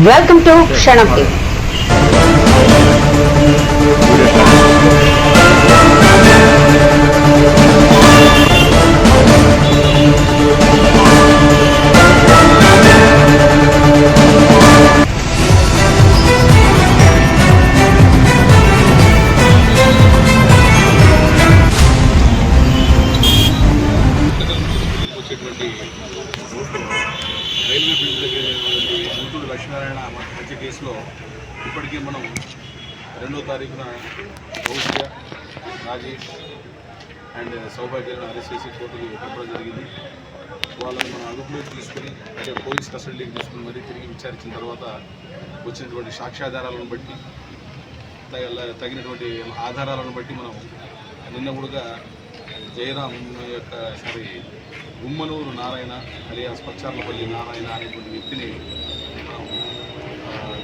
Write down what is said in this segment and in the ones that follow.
Welcome to Kshanam TV. Railway bridge దగ్గర ముత్తూరు లక్ష్మీనారాయణ హత్య కేసులో ఇప్పటికీ మనం 2వ తారీఖున గౌస్య, రాజేష్ అండ్ సౌభాగ్యాలను అరెస్ట్ చేసి కోర్టుకు పంపడం జరిగింది. వాళ్ళని మనం అదుపులోకి తీసుకుని అంటే పోలీస్ కస్టడీకి తీసుకుని మరీ తిరిగి విచారించిన తర్వాత వచ్చినటువంటి సాక్ష్యాధారాలను బట్టి తగినటువంటి ఆధారాలను బట్టి మనం నిన్న కూడా జయరాం యొక్క గుమ్మనూరు నారాయణ అలియాస్ పచ్చార్లపల్లి నారాయణ అనేటువంటి వ్యక్తిని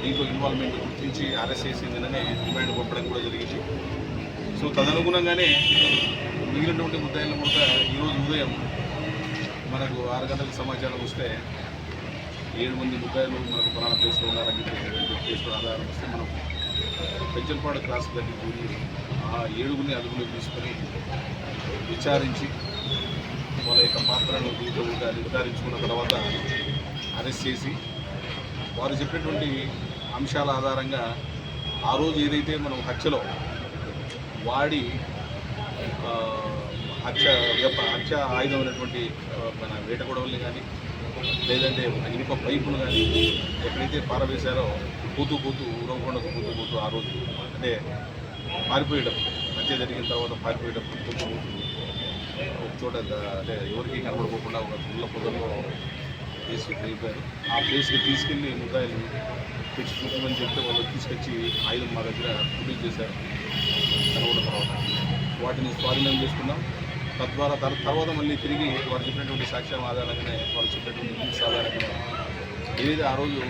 దీంట్లో ఇన్వాల్వ్మెంట్ గుర్తించి అరెస్ట్ చేసి నిన్ననే రిమాండ్ పంపడం కూడా జరిగింది. సో తదనుగుణంగానే మిగిలినటువంటి ముద్దాయిలను కూడా ఈరోజు ఉదయం మనకు 6 గంటలకు సమాచారం వస్తే 7 మంది ముద్దాయిలు మనకు పలానా ప్లేస్లో ఉన్నారని కేసులో ఆధారం వస్తే మనం పెంచల్పాడు క్రాస్ దగ్గరికి పోయి ఆ 7గురిని అదుపులోకి తీసుకొని విచారించి వాళ్ళ యొక్క పాత్రను దీంట్లో నిర్ధారించుకున్న తర్వాత అరెస్ట్ చేసి వారు చెప్పినటువంటి అంశాల ఆధారంగా ఆ రోజు ఏదైతే మనం హత్యలో వాడి హత్య ఆయుధం అయినటువంటి మన వేట గొడవల్ని కానీ లేదంటే ఇనుప పైపులు కానీ ఎక్కడైతే పారవేశారో కూతూ ఊరవకొండకు కూతూ ఆ రోజు అంటే పారిపోయేటప్పుడు హత్య జరిగిన తర్వాత పారిపోయేటప్పుడు ఒక చోట అంటే ఎవరికి కనబడుకోకుండా ఒక పుల్ల పొదల్లో వేసి అయిపోయారు. ఆ ప్లేస్కి తీసుకెళ్ళి ముద్దాయిలు తెచ్చి చూపమని చెప్తే వాళ్ళు తీసుకొచ్చి ఆయుధం మా దగ్గర రిలీజ్ చేశారు. కనబడిన తర్వాత వాటిని స్వాధీనం చేసుకున్నాం. తద్వారా తర్వాత మళ్ళీ తిరిగి వారు చెప్పినటువంటి సాక్ష్యం ఆధారంగానే వాళ్ళు చెప్పినటువంటి న్యూస్ ఆధారంగా ఏదైతే ఆ రోజు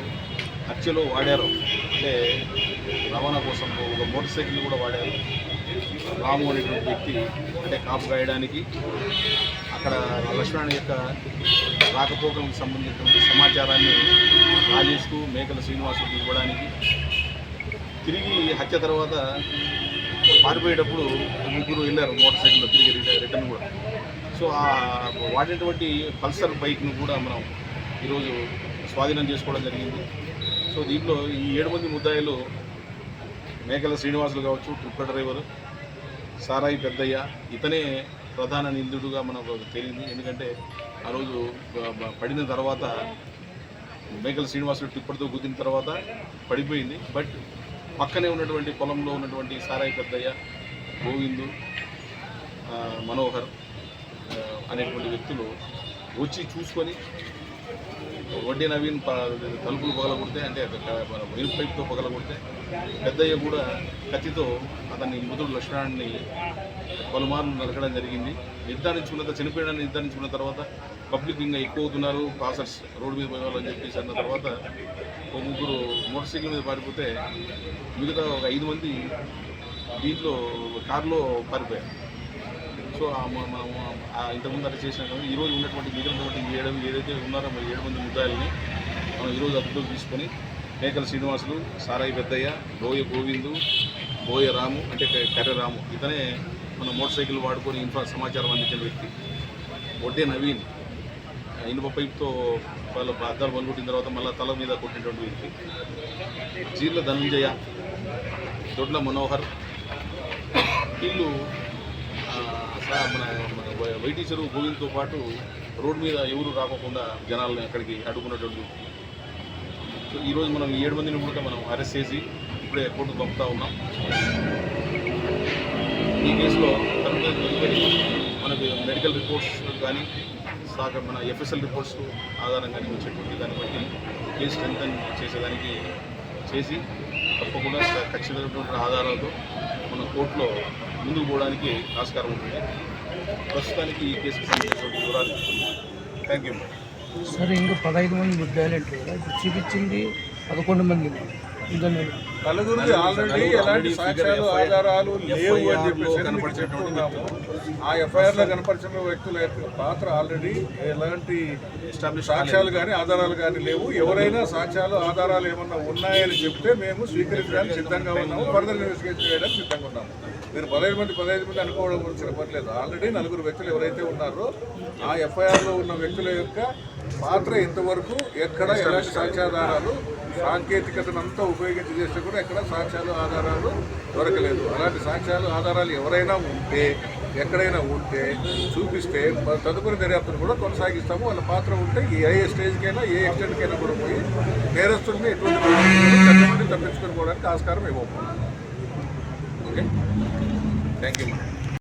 హత్యలో వాడారో అంటే రవాణా కోసం ఒక మోటార్ సైకిల్ కూడా వాడారు. రాము అనేటువంటి వ్యక్తి అంటే కాపు గాయడానికి అక్కడ లక్ష్మణ్ యొక్క రాకపోకలకు సంబంధించినటువంటి సమాచారాన్ని రాజేష్కు మేకల శ్రీనివాసుకు ఇవ్వడానికి తిరిగి హత్య తర్వాత పారిపోయేటప్పుడు ముగ్గురు వెళ్ళారు మోటార్ సైకిల్లో తిరిగి రిటర్న్ కూడా. సో ఆ వాడినటువంటి పల్సర్ బైక్ను కూడా మనం ఈరోజు స్వాధీనం చేసుకోవడం జరిగింది. సో దీంట్లో ఈ 7 మంది ముద్దాయిలు మేకల శ్రీనివాసులు కావచ్చు, ట్రిప్పర్ డ్రైవరు సారాయి పెద్దయ్య ఇతనే ప్రధాన నిందితుడుగా మనకు తెలియదు. ఎందుకంటే ఆ రోజు పడిన తర్వాత మేకల శ్రీనివాసులు టిప్పర్తో గుద్దిన తర్వాత పడిపోయింది. బట్ పక్కనే ఉన్నటువంటి పొలంలో ఉన్నటువంటి సారాయి పెద్దయ్య, గోవిందు, మనోహర్ అనేటువంటి వ్యక్తులు వచ్చి చూసుకొని వడ్డీ నవీన్ తలుపులు పగలగొడితే అంటే వైర్ పైప్తో పగలగొడితే పెద్దయ్య కూడా కత్తితో అతన్ని ముదురు లక్ష్మణాన్ని పలుమార్లు నరకడం జరిగింది. చనిపోయాడని నిర్ధారించుకున్న తర్వాత పబ్లిక్ ఇంకా ఎక్కువ అవుతున్నారు, పాసర్స్ రోడ్డు మీద పోవాలని చెప్పేసి అన్న తర్వాత ఒక ముగ్గురు మోటార్ సైకిల్ మీద పారిపోతే మిగతా ఒక 5 మంది దీంట్లో కారులో పారిపోయారు. సో మనం ఇంతకుముందు అరెస్ట్ చేసినా కానీ ఈరోజు ఉన్నటువంటి మిగిలినటువంటి ఏదైతే ఉన్నారో 7 మంది ముద్దాయిల్ని మనం ఈరోజు అదుపులోకి తీసుకొని మేకల శ్రీనివాసులు, సారాయి పెద్దయ్య, బోయ గోవిందు, బోయ రాము అంటే కర్రె రాము ఇతనే మన మోటార్ సైకిల్ వాడుకొని సమాచారం అందించిన వ్యక్తి, వడ్డే నవీన్ ఇనుప పైపుతో వాళ్ళ అద్దాలు పలుకొట్టిన తర్వాత మళ్ళీ తల మీద కొట్టినటువంటి వ్యక్తి, జీర్ల ధనంజయ, దొడ్ల మనోహర్ వీళ్ళు మన వైటీ చెరువు గోవింద్తో పాటు రోడ్డు మీద ఎవరు రాకుండా జనాలను అక్కడికి అడ్డుకున్నటువంటి. సో ఈరోజు మనం 7 మందిని కూడా మనం అరెస్ట్ చేసి ఇప్పుడే కోర్టుకు పంపుతా ఉన్నాం. ఈ కేసులో మనకు మెడికల్ రిపోర్ట్స్ కానీ మన ఎఫ్ఎస్ఎల్ రిపోర్ట్స్ ఆధారంగా వచ్చేటువంటి దాన్ని బట్టి కేసు స్ట్రెంథన్ చేసేదానికి చేసి తప్పకుండా ఖచ్చితమైనటువంటి ఆధారాలతో మన కోర్టులో ముందుకు పోవడానికి ఆస్కారం ఉంటుంది. ప్రస్తుతానికి ఈ కేసుకు సంబంధించినటువంటి వివరాలు ఇస్తున్నాం. Thank you. సరే, ఇంకా 15 మంది ముద్దాయిలు అంటే ఇప్పుడు చూపించింది 11 మంది. నలుగురిది ఆల్రెడీ ఎలాంటి సాక్ష్యాలు ఆధారాలు లేవు అని చెప్పేసి కనపరిచేటువంటి ఆ ఎఫ్ఐఆర్ లో కనపరిచిన వ్యక్తుల యొక్క పాత్ర ఆల్రెడీ ఎలాంటి సాక్ష్యాలు కానీ ఆధారాలు కానీ లేవు. ఎవరైనా సాక్ష్యాలు ఆధారాలు ఏమన్నా ఉన్నాయని చెప్తే మేము స్వీకరించడానికి సిద్ధంగా ఉన్నాము, ఫర్దర్ ఇన్వెస్టిగేషన్ చేయడానికి సిద్ధంగా ఉన్నాము. మీరు 15 మంది అనుకోవడం గురించి పర్లేదు. ఆల్రెడీ నలుగురు వ్యక్తులు ఎవరైతే ఉన్నారో ఆ ఎఫ్ఐఆర్లో ఉన్న వ్యక్తుల యొక్క పాత్ర ఇంతవరకు ఎక్కడ ఎలాంటి సాక్ష్యాధారాలు సాంకేతికతను అంతా ఉపయోగించి చేస్తే కూడా ఎక్కడ సాక్ష్యాలు ఆధారాలు దొరకలేదు. అలాంటి సాక్ష్యాలు ఆధారాలు ఎవరైనా ఉంటే ఎక్కడైనా ఉంటే చూపిస్తే తదుపరి దర్యాప్తును కూడా కొనసాగిస్తాము. వాళ్ళ పాత్ర ఉంటే ఏ స్టేజ్కైనా ఏ ఎక్స్టెంట్కైనా కూడా పోయి నేరస్తుల్ని ఎటువంటి చట్టం నుండి తప్పించుకొని పోవడానికి ఆస్కారం ఇవ్వము. Okay, thank you.